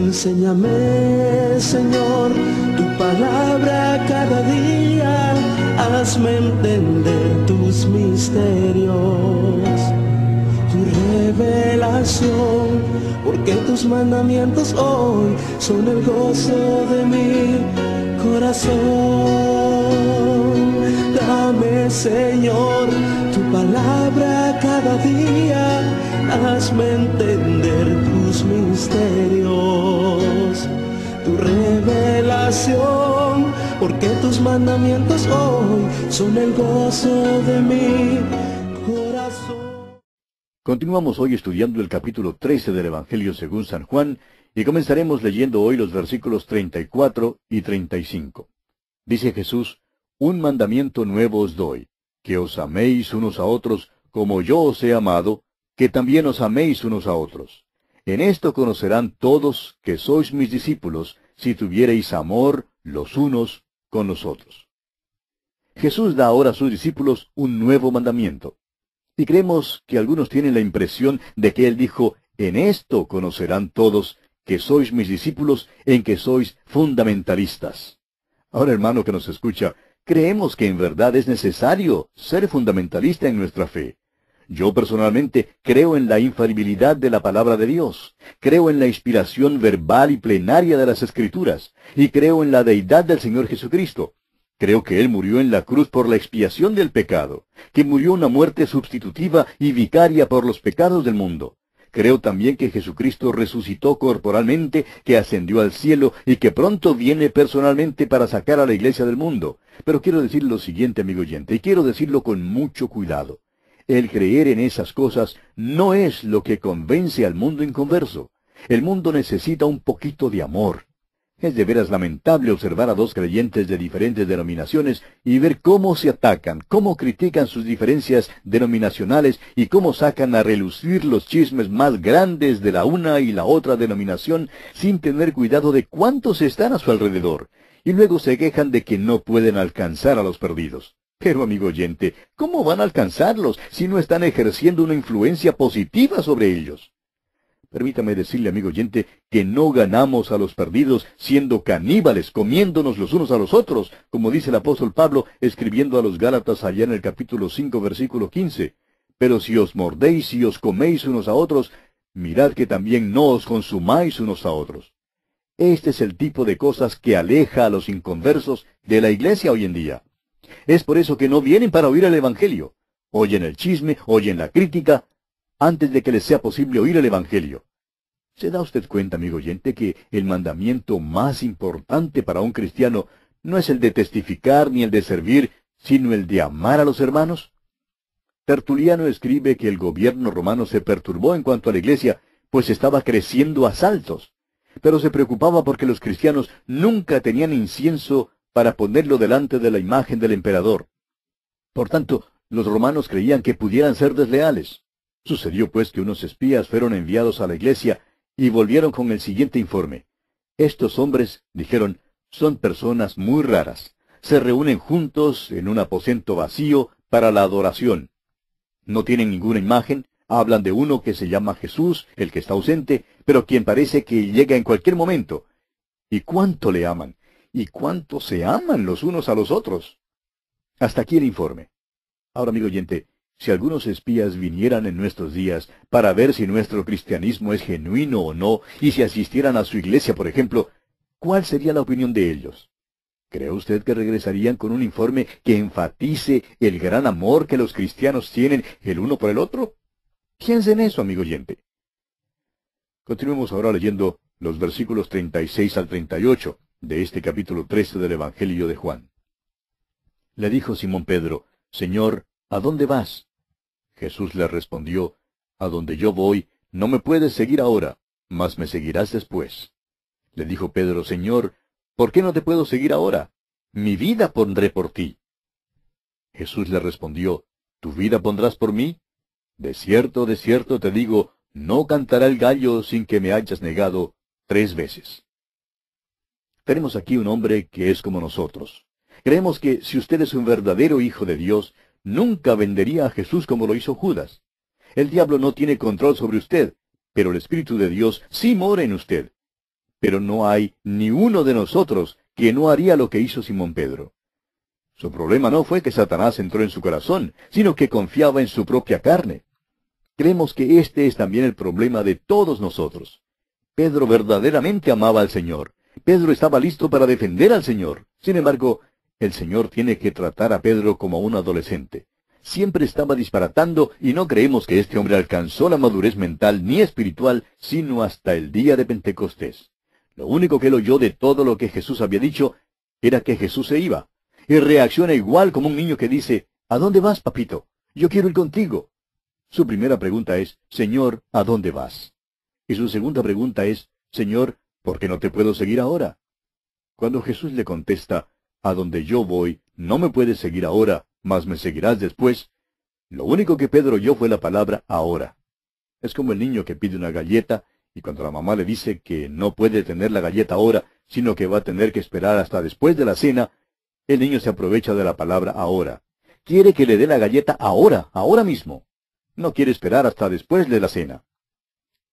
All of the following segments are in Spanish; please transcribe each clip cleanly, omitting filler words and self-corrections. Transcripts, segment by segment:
Enséñame, Señor, tu palabra cada día, hazme entender tus misterios, tu revelación, porque tus mandamientos hoy son el gozo de mi corazón. Dame, Señor, tu palabra cada día, hazme entender tus misterios, tu revelación, porque tus mandamientos hoy son el gozo de mi corazón. Continuamos hoy estudiando el capítulo 13 del Evangelio según San Juan, y comenzaremos leyendo hoy los versículos 34 y 35. Dice Jesús: Un mandamiento nuevo os doy, que os améis unos a otros como yo os he amado, que también os améis unos a otros. En esto conocerán todos que sois mis discípulos, si tuviereis amor los unos con los otros. Jesús da ahora a sus discípulos un nuevo mandamiento. Y creemos que algunos tienen la impresión de que Él dijo: en esto conocerán todos que sois mis discípulos, en que sois fundamentalistas. Ahora, hermano que nos escucha, creemos que en verdad es necesario ser fundamentalista en nuestra fe. Yo personalmente creo en la infalibilidad de la palabra de Dios, creo en la inspiración verbal y plenaria de las Escrituras, y creo en la deidad del Señor Jesucristo. Creo que Él murió en la cruz por la expiación del pecado, que murió una muerte sustitutiva y vicaria por los pecados del mundo. Creo también que Jesucristo resucitó corporalmente, que ascendió al cielo y que pronto viene personalmente para sacar a la iglesia del mundo. Pero quiero decir lo siguiente, amigo oyente, y quiero decirlo con mucho cuidado. El creer en esas cosas no es lo que convence al mundo inconverso. El mundo necesita un poquito de amor. Es de veras lamentable observar a dos creyentes de diferentes denominaciones y ver cómo se atacan, cómo critican sus diferencias denominacionales y cómo sacan a relucir los chismes más grandes de la una y la otra denominación sin tener cuidado de cuántos están a su alrededor. Y luego se quejan de que no pueden alcanzar a los perdidos. Pero, amigo oyente, ¿cómo van a alcanzarlos si no están ejerciendo una influencia positiva sobre ellos? Permítame decirle, amigo oyente, que no ganamos a los perdidos siendo caníbales, comiéndonos los unos a los otros, como dice el apóstol Pablo escribiendo a los Gálatas allá en el capítulo 5, versículo 15. Pero si os mordéis y os coméis unos a otros, mirad que también no os consumáis unos a otros. Este es el tipo de cosas que aleja a los inconversos de la iglesia hoy en día. Es por eso que no vienen para oír el Evangelio. Oyen el chisme, oyen la crítica, antes de que les sea posible oír el Evangelio. ¿Se da usted cuenta, amigo oyente, que el mandamiento más importante para un cristiano no es el de testificar ni el de servir, sino el de amar a los hermanos? Tertuliano escribe que el gobierno romano se perturbó en cuanto a la iglesia, pues estaba creciendo a saltos. Pero se preocupaba porque los cristianos nunca tenían incienso para ponerlo delante de la imagen del emperador. Por tanto, los romanos creían que pudieran ser desleales. Sucedió pues que unos espías fueron enviados a la iglesia y volvieron con el siguiente informe. Estos hombres, dijeron, son personas muy raras. Se reúnen juntos en un aposento vacío para la adoración. No tienen ninguna imagen, hablan de uno que se llama Jesús, el que está ausente, pero quien parece que llega en cualquier momento. ¿Y cuánto le aman? ¿Y cuánto se aman los unos a los otros? Hasta aquí el informe. Ahora, amigo oyente, si algunos espías vinieran en nuestros días para ver si nuestro cristianismo es genuino o no, y si asistieran a su iglesia, por ejemplo, ¿cuál sería la opinión de ellos? ¿Cree usted que regresarían con un informe que enfatice el gran amor que los cristianos tienen el uno por el otro? Piense en eso, amigo oyente. Continuemos ahora leyendo los versículos 36 al 38 de este capítulo 13 del Evangelio de Juan. Le dijo Simón Pedro: Señor, ¿a dónde vas? Jesús le respondió: A donde yo voy, no me puedes seguir ahora, mas me seguirás después. Le dijo Pedro: Señor, ¿por qué no te puedo seguir ahora? Mi vida pondré por ti. Jesús le respondió: ¿Tu vida pondrás por mí? De cierto te digo, no cantará el gallo sin que me hayas negado 3 veces. Tenemos aquí un hombre que es como nosotros. Creemos que si usted es un verdadero hijo de Dios, nunca vendería a Jesús como lo hizo Judas. El diablo no tiene control sobre usted, pero el Espíritu de Dios sí mora en usted. pero no hay ni uno de nosotros que no haría lo que hizo Simón Pedro. Su problema no fue que Satanás entró en su corazón, sino que confiaba en su propia carne. Creemos que este es también el problema de todos nosotros. Pedro verdaderamente amaba al Señor. Pedro estaba listo para defender al Señor. Sin embargo, el Señor tiene que tratar a Pedro como a un adolescente. Siempre estaba disparatando y no creemos que este hombre alcanzó la madurez mental ni espiritual sino hasta el día de Pentecostés. Lo único que él oyó de todo lo que Jesús había dicho era que Jesús se iba. Y reacciona igual como un niño que dice, ¿a dónde vas, papito? Yo quiero ir contigo. Su primera pregunta es, Señor, ¿a dónde vas? Y su segunda pregunta es, Señor, ¿por qué no te puedo seguir ahora? Cuando Jesús le contesta, a donde yo voy, no me puedes seguir ahora, mas me seguirás después, lo único que Pedro oyó fue la palabra ahora. Es como el niño que pide una galleta, y cuando la mamá le dice que no puede tener la galleta ahora, sino que va a tener que esperar hasta después de la cena, el niño se aprovecha de la palabra ahora. Quiere que le dé la galleta ahora, ahora mismo. No quiere esperar hasta después de la cena.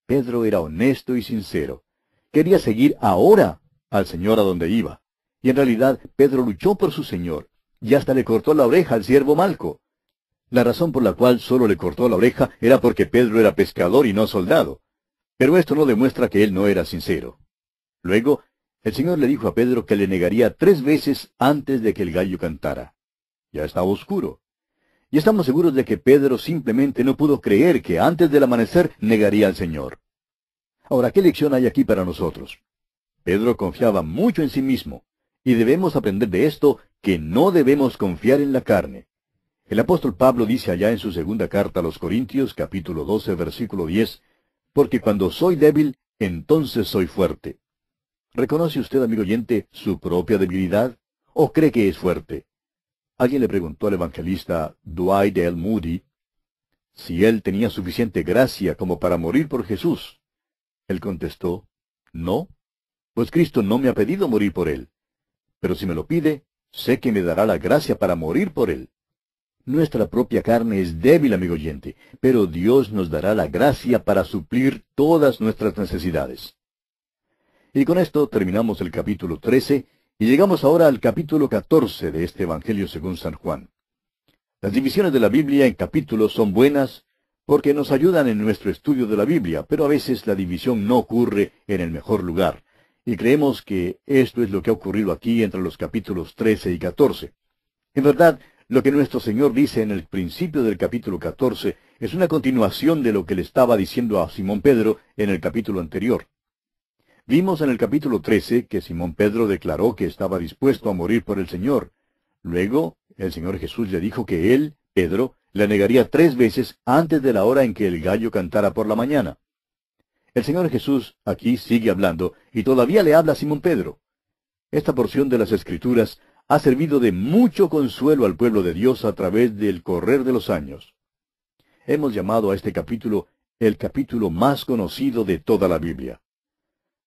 Pedro era honesto y sincero. Quería seguir ahora al Señor a donde iba. Y en realidad Pedro luchó por su Señor, y hasta le cortó la oreja al siervo Malco. La razón por la cual solo le cortó la oreja era porque Pedro era pescador y no soldado. Pero esto no demuestra que él no era sincero. Luego, el Señor le dijo a Pedro que le negaría 3 veces antes de que el gallo cantara. Ya estaba oscuro. Y estamos seguros de que Pedro simplemente no pudo creer que antes del amanecer negaría al Señor. Ahora, ¿qué lección hay aquí para nosotros? Pedro confiaba mucho en sí mismo, y debemos aprender de esto que no debemos confiar en la carne. El apóstol Pablo dice allá en su segunda carta a los Corintios, capítulo 12, versículo 10, porque cuando soy débil, entonces soy fuerte. ¿Reconoce usted, amigo oyente, su propia debilidad? ¿O cree que es fuerte? Alguien le preguntó al evangelista Dwight L. Moody si él tenía suficiente gracia como para morir por Jesús. Él contestó, no, pues Cristo no me ha pedido morir por él. Pero si me lo pide, sé que me dará la gracia para morir por él. Nuestra propia carne es débil, amigo oyente, pero Dios nos dará la gracia para suplir todas nuestras necesidades. Y con esto terminamos el capítulo 13 y llegamos ahora al capítulo 14 de este Evangelio según San Juan. Las divisiones de la Biblia en capítulos son buenas porque nos ayudan en nuestro estudio de la Biblia, pero a veces la división no ocurre en el mejor lugar. Y creemos que esto es lo que ha ocurrido aquí entre los capítulos 13 y 14. En verdad, lo que nuestro Señor dice en el principio del capítulo 14 es una continuación de lo que le estaba diciendo a Simón Pedro en el capítulo anterior. Vimos en el capítulo 13 que Simón Pedro declaró que estaba dispuesto a morir por el Señor. Luego, el Señor Jesús le dijo que él, Pedro, le negaría 3 veces antes de la hora en que el gallo cantara por la mañana. El Señor Jesús aquí sigue hablando y todavía le habla a Simón Pedro. Esta porción de las Escrituras ha servido de mucho consuelo al pueblo de Dios a través del correr de los años. Hemos llamado a este capítulo el capítulo más conocido de toda la Biblia.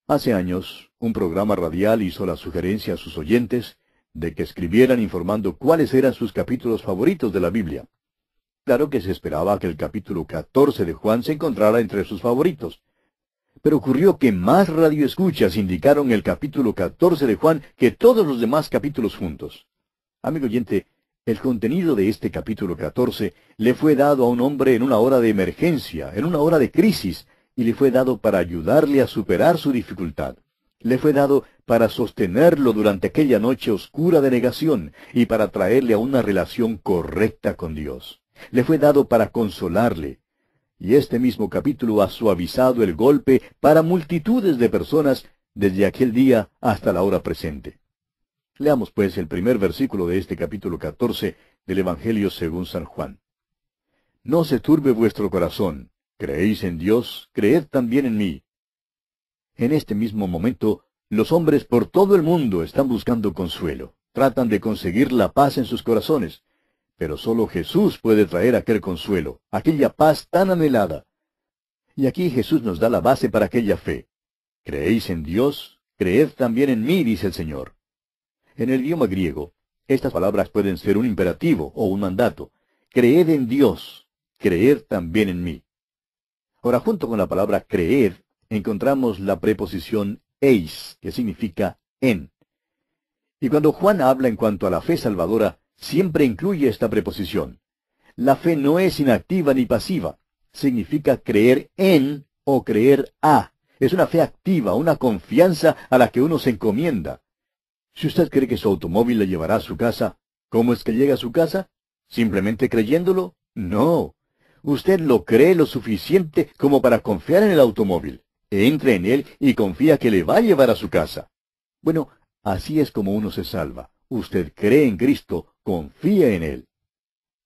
Hace años, un programa radial hizo la sugerencia a sus oyentes de que escribieran informando cuáles eran sus capítulos favoritos de la Biblia. Claro que se esperaba que el capítulo 14 de Juan se encontrara entre sus favoritos. Pero ocurrió que más radioescuchas indicaron el capítulo 14 de Juan que todos los demás capítulos juntos. Amigo oyente, el contenido de este capítulo 14 le fue dado a un hombre en una hora de emergencia, en una hora de crisis, y le fue dado para ayudarle a superar su dificultad. Le fue dado para sostenerlo durante aquella noche oscura de negación y para traerle a una relación correcta con Dios. Le fue dado para consolarle. Y este mismo capítulo ha suavizado el golpe para multitudes de personas desde aquel día hasta la hora presente. Leamos pues el primer versículo de este capítulo 14 del Evangelio según San Juan. No se turbe vuestro corazón. ¿Creéis en Dios? Creed también en mí. En este mismo momento, los hombres por todo el mundo están buscando consuelo. Tratan de conseguir la paz en sus corazones. Pero solo Jesús puede traer aquel consuelo, aquella paz tan anhelada. Y aquí Jesús nos da la base para aquella fe. ¿Creéis en Dios? Creed también en mí, dice el Señor. En el idioma griego, estas palabras pueden ser un imperativo o un mandato. Creed en Dios, creed también en mí. Ahora, junto con la palabra creed, encontramos la preposición eis, que significa en. Y cuando Juan habla en cuanto a la fe salvadora, siempre incluye esta preposición. La fe no es inactiva ni pasiva. Significa creer en o creer a. Es una fe activa, una confianza a la que uno se encomienda. Si usted cree que su automóvil le llevará a su casa, ¿cómo es que llega a su casa? ¿Simplemente creyéndolo? No. Usted lo cree lo suficiente como para confiar en el automóvil. Entre en él y confía que le va a llevar a su casa. Bueno, así es como uno se salva. Usted cree en Cristo, confía en Él.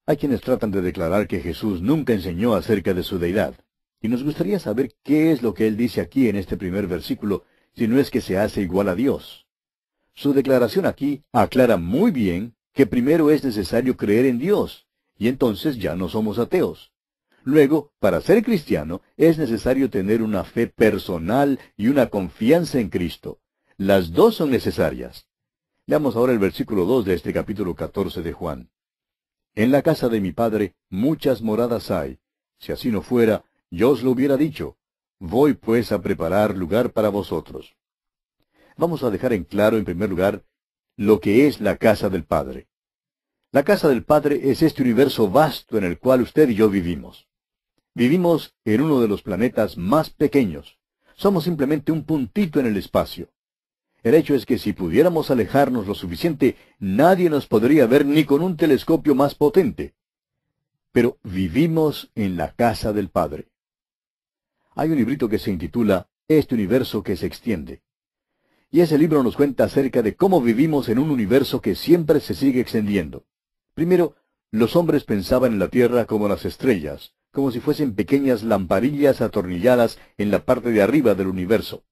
Hay quienes tratan de declarar que Jesús nunca enseñó acerca de su deidad. Y nos gustaría saber qué es lo que Él dice aquí en este primer versículo, si no es que se hace igual a Dios. Su declaración aquí aclara muy bien que primero es necesario creer en Dios, y entonces ya no somos ateos. Luego, para ser cristiano, es necesario tener una fe personal y una confianza en Cristo. Las dos son necesarias. Leamos ahora el versículo 2 de este capítulo 14 de Juan. En la casa de mi Padre muchas moradas hay. Si así no fuera, yo os lo hubiera dicho. Voy pues a preparar lugar para vosotros. Vamos a dejar en claro, en primer lugar, lo que es la casa del Padre. La casa del Padre es este universo vasto en el cual usted y yo vivimos. Vivimos en uno de los planetas más pequeños. Somos simplemente un puntito en el espacio. El hecho es que si pudiéramos alejarnos lo suficiente, nadie nos podría ver ni con un telescopio más potente. Pero vivimos en la casa del Padre. Hay un librito que se intitula Este universo que se extiende. Y ese libro nos cuenta acerca de cómo vivimos en un universo que siempre se sigue extendiendo. Primero, los hombres pensaban en la Tierra como las estrellas, como si fuesen pequeñas lamparillas atornilladas en la parte de arriba del universo.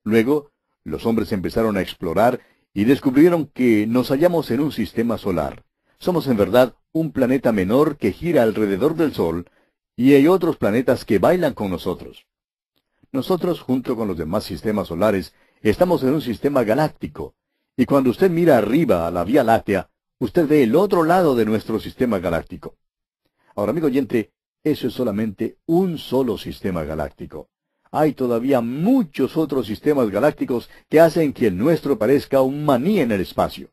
Luego, los hombres empezaron a explorar y descubrieron que nos hallamos en un sistema solar. Somos en verdad un planeta menor que gira alrededor del Sol, y hay otros planetas que bailan con nosotros. Nosotros, junto con los demás sistemas solares, estamos en un sistema galáctico, y cuando usted mira arriba a la Vía Láctea, usted ve el otro lado de nuestro sistema galáctico. Ahora, amigo oyente, eso es solamente un solo sistema galáctico. Hay todavía muchos otros sistemas galácticos que hacen que el nuestro parezca un maní en el espacio.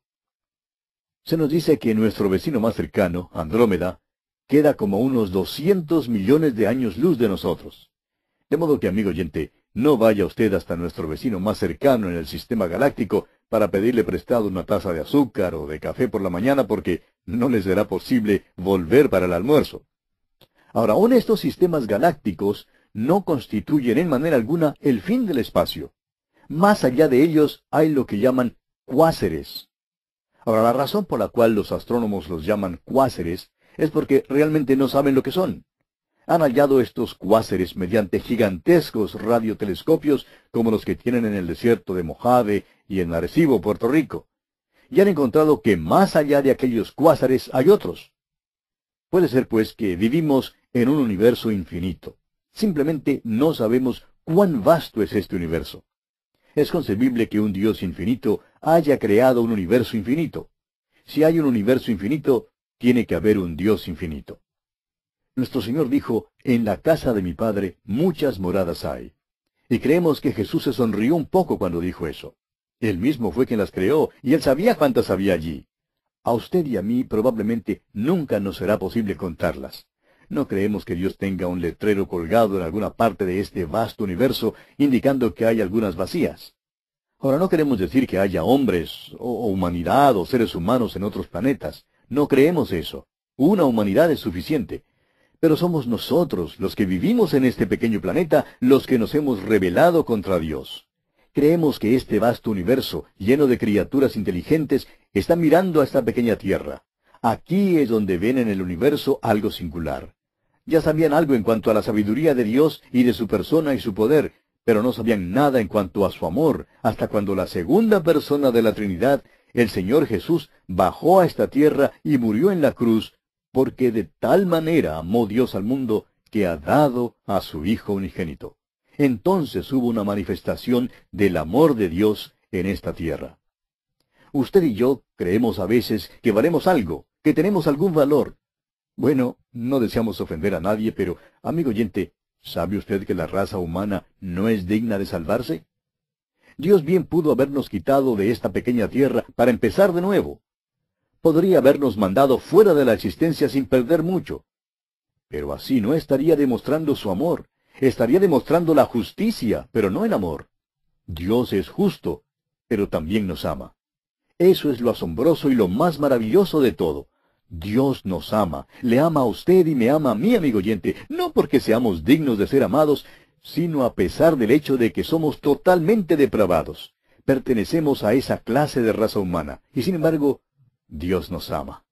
Se nos dice que nuestro vecino más cercano, Andrómeda, queda como unos 200 millones de años luz de nosotros. De modo que, amigo oyente, no vaya usted hasta nuestro vecino más cercano en el sistema galáctico para pedirle prestado una taza de azúcar o de café por la mañana porque no le será posible volver para el almuerzo. Ahora, aún estos sistemas galácticos no constituyen en manera alguna el fin del espacio. Más allá de ellos hay lo que llaman cuásares. Ahora, la razón por la cual los astrónomos los llaman cuásares es porque realmente no saben lo que son. Han hallado estos cuásares mediante gigantescos radiotelescopios como los que tienen en el desierto de Mojave y en Arecibo, Puerto Rico. Y han encontrado que más allá de aquellos cuásares hay otros. Puede ser, pues, que vivimos en un universo infinito. Simplemente no sabemos cuán vasto es este universo. Es concebible que un Dios infinito haya creado un universo infinito. Si hay un universo infinito, tiene que haber un Dios infinito. Nuestro Señor dijo, en la casa de mi Padre muchas moradas hay. Y creemos que Jesús se sonrió un poco cuando dijo eso. Él mismo fue quien las creó, y Él sabía cuántas había allí. A usted y a mí probablemente nunca nos será posible contarlas. No creemos que Dios tenga un letrero colgado en alguna parte de este vasto universo indicando que hay algunas vacías. Ahora, no queremos decir que haya hombres, o humanidad, o seres humanos en otros planetas. No creemos eso. Una humanidad es suficiente. Pero somos nosotros, los que vivimos en este pequeño planeta, los que nos hemos rebelado contra Dios. Creemos que este vasto universo, lleno de criaturas inteligentes, está mirando a esta pequeña tierra. Aquí es donde ven en el universo algo singular. Ya sabían algo en cuanto a la sabiduría de Dios y de su persona y su poder, pero no sabían nada en cuanto a su amor, hasta cuando la segunda persona de la Trinidad, el Señor Jesús, bajó a esta tierra y murió en la cruz, porque de tal manera amó Dios al mundo que ha dado a su Hijo unigénito. Entonces hubo una manifestación del amor de Dios en esta tierra. Usted y yo creemos a veces que valemos algo, que tenemos algún valor. Bueno, no deseamos ofender a nadie, pero, amigo oyente, ¿sabe usted que la raza humana no es digna de salvarse? Dios bien pudo habernos quitado de esta pequeña tierra para empezar de nuevo. Podría habernos mandado fuera de la existencia sin perder mucho. Pero así no estaría demostrando su amor. Estaría demostrando la justicia, pero no el amor. Dios es justo, pero también nos ama. Eso es lo asombroso y lo más maravilloso de todo. Dios nos ama, le ama a usted y me ama a mí, amigo oyente, no porque seamos dignos de ser amados, sino a pesar del hecho de que somos totalmente depravados. Pertenecemos a esa clase de raza humana, y sin embargo, Dios nos ama.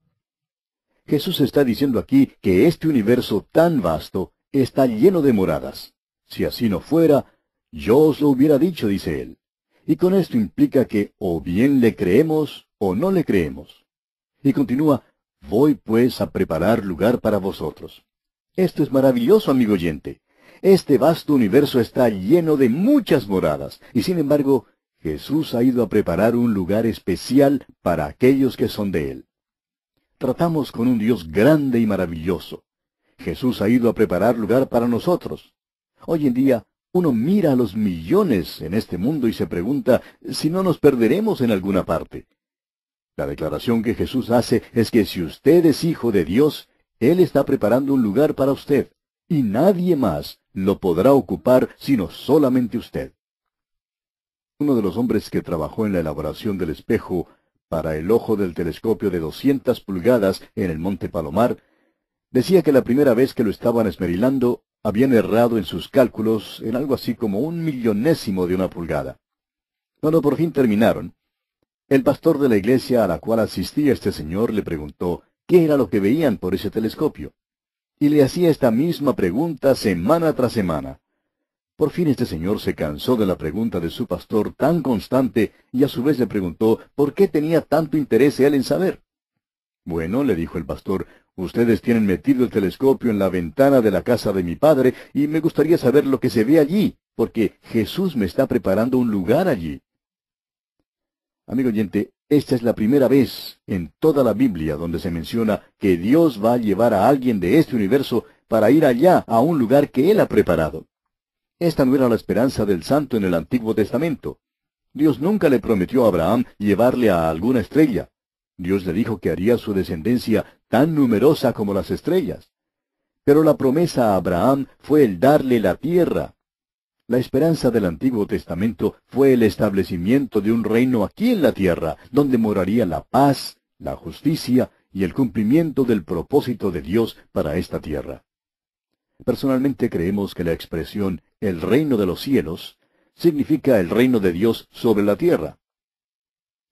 Jesús está diciendo aquí que este universo tan vasto está lleno de moradas. Si así no fuera, yo os lo hubiera dicho, dice él. Y con esto implica que o bien le creemos o no le creemos. Y continúa, voy pues a preparar lugar para vosotros. Esto es maravilloso, amigo oyente. Este vasto universo está lleno de muchas moradas, y sin embargo, Jesús ha ido a preparar un lugar especial para aquellos que son de él. Tratamos con un Dios grande y maravilloso. Jesús ha ido a preparar lugar para nosotros. Hoy en día, uno mira a los millones en este mundo y se pregunta si no nos perderemos en alguna parte. La declaración que Jesús hace es que si usted es hijo de Dios, Él está preparando un lugar para usted, y nadie más lo podrá ocupar sino solamente usted. Uno de los hombres que trabajó en la elaboración del espejo para el ojo del telescopio de 200 pulgadas en el Monte Palomar, decía que la primera vez que lo estaban esmerilando, habían errado en sus cálculos en algo así como 1/1000º de una pulgada. Cuando por fin terminaron, el pastor de la iglesia a la cual asistía este señor le preguntó qué era lo que veían por ese telescopio. Y le hacía esta misma pregunta semana tras semana. Por fin este señor se cansó de la pregunta de su pastor tan constante y a su vez le preguntó por qué tenía tanto interés él en saber. Bueno, le dijo el pastor, ustedes tienen metido el telescopio en la ventana de la casa de mi padre y me gustaría saber lo que se ve allí, porque Jesús me está preparando un lugar allí. Amigo oyente, esta es la primera vez en toda la Biblia donde se menciona que Dios va a llevar a alguien de este universo para ir allá a un lugar que Él ha preparado. Esta no era la esperanza del santo en el Antiguo Testamento. Dios nunca le prometió a Abraham llevarle a alguna estrella. Dios le dijo que haría su descendencia tan numerosa como las estrellas. Pero la promesa a Abraham fue el darle la tierra. La esperanza del Antiguo Testamento fue el establecimiento de un reino aquí en la tierra, donde moraría la paz, la justicia y el cumplimiento del propósito de Dios para esta tierra. Personalmente creemos que la expresión el reino de los cielos significa el reino de Dios sobre la tierra.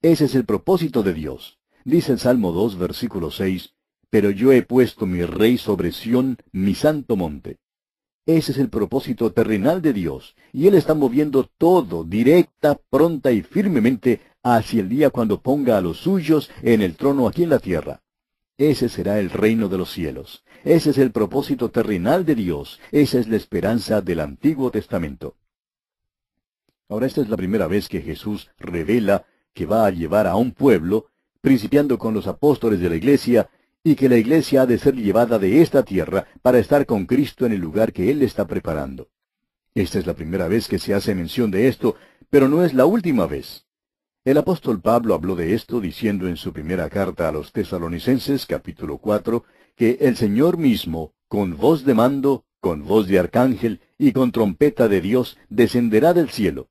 Ese es el propósito de Dios. Dice el Salmo 2, versículo 6, pero yo he puesto mi rey sobre Sión, mi santo monte. Ese es el propósito terrenal de Dios, y Él está moviendo todo directa, pronta y firmemente hacia el día cuando ponga a los suyos en el trono aquí en la tierra. Ese será el reino de los cielos. Ese es el propósito terrenal de Dios. Esa es la esperanza del Antiguo Testamento. Ahora, esta es la primera vez que Jesús revela que va a llevar a un pueblo, principiando con los apóstoles de la iglesia, y que la iglesia ha de ser llevada de esta tierra para estar con Cristo en el lugar que Él está preparando. Esta es la primera vez que se hace mención de esto, pero no es la última vez. El apóstol Pablo habló de esto diciendo en su primera carta a los Tesalonicenses, capítulo 4, que el Señor mismo, con voz de mando, con voz de arcángel y con trompeta de Dios, descenderá del cielo.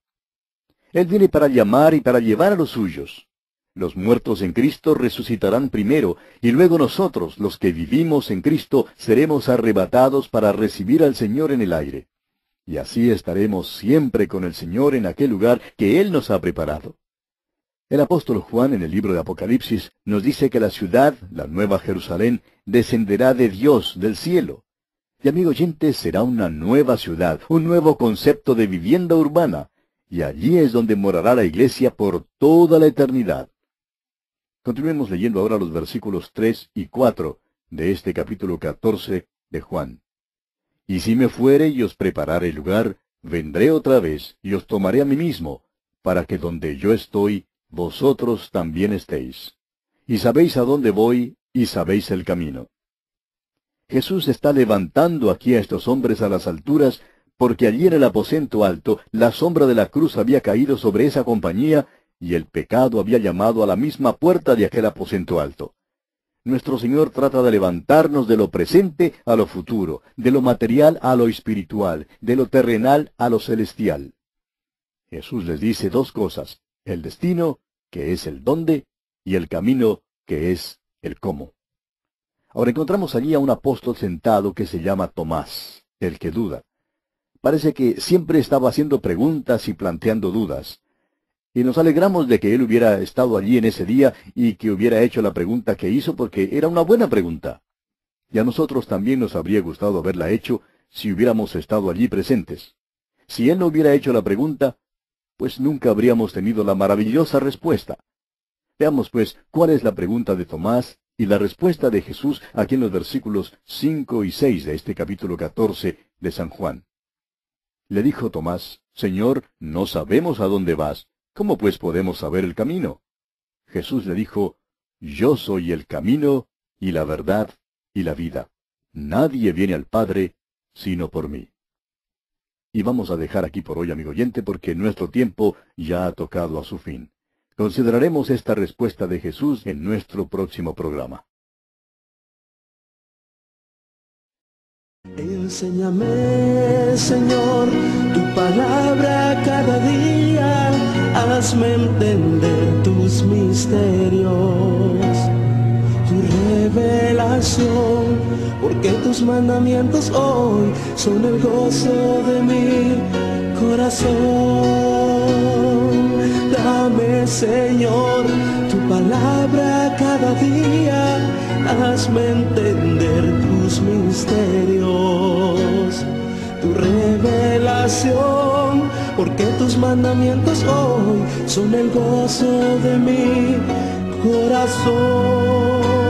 Él viene para llamar y para llevar a los suyos. Los muertos en Cristo resucitarán primero, y luego nosotros, los que vivimos en Cristo, seremos arrebatados para recibir al Señor en el aire. Y así estaremos siempre con el Señor en aquel lugar que Él nos ha preparado. El apóstol Juan en el libro de Apocalipsis nos dice que la ciudad, la Nueva Jerusalén, descenderá de Dios, del cielo. Y amigo oyente, será una nueva ciudad, un nuevo concepto de vivienda urbana, y allí es donde morará la iglesia por toda la eternidad. Continuemos leyendo ahora los versículos 3 y 4 de este capítulo 14 de Juan. Y si me fuere y os preparare lugar, vendré otra vez y os tomaré a mí mismo, para que donde yo estoy, vosotros también estéis. Y sabéis a dónde voy, y sabéis el camino. Jesús está levantando aquí a estos hombres a las alturas porque allí en el aposento alto la sombra de la cruz había caído sobre esa compañía, y el pecado había llamado a la misma puerta de aquel aposento alto. Nuestro Señor trata de levantarnos de lo presente a lo futuro, de lo material a lo espiritual, de lo terrenal a lo celestial. Jesús les dice dos cosas: el destino, que es el dónde, y el camino, que es el cómo. Ahora encontramos allí a un apóstol sentado que se llama Tomás, el que duda. Parece que siempre estaba haciendo preguntas y planteando dudas. Y nos alegramos de que él hubiera estado allí en ese día y que hubiera hecho la pregunta que hizo, porque era una buena pregunta. Y a nosotros también nos habría gustado haberla hecho si hubiéramos estado allí presentes. Si él no hubiera hecho la pregunta, pues nunca habríamos tenido la maravillosa respuesta. Veamos pues cuál es la pregunta de Tomás y la respuesta de Jesús aquí en los versículos 5 y 6 de este capítulo 14 de San Juan. Le dijo Tomás: Señor, no sabemos a dónde vas. ¿Cómo pues podemos saber el camino? Jesús le dijo: Yo soy el camino, y la verdad, y la vida. Nadie viene al Padre, sino por mí. Y vamos a dejar aquí por hoy, amigo oyente, porque nuestro tiempo ya ha tocado a su fin. Consideraremos esta respuesta de Jesús en nuestro próximo programa. Enséñame, Señor, tu palabra cada día, hazme entender tus misterios, tu revelación, porque tus mandamientos hoy son el gozo de mi corazón. Dame, Señor, tu palabra cada día, hazme entender tus misterios, tu revelación, porque tus mandamientos hoy son el gozo de mi corazón.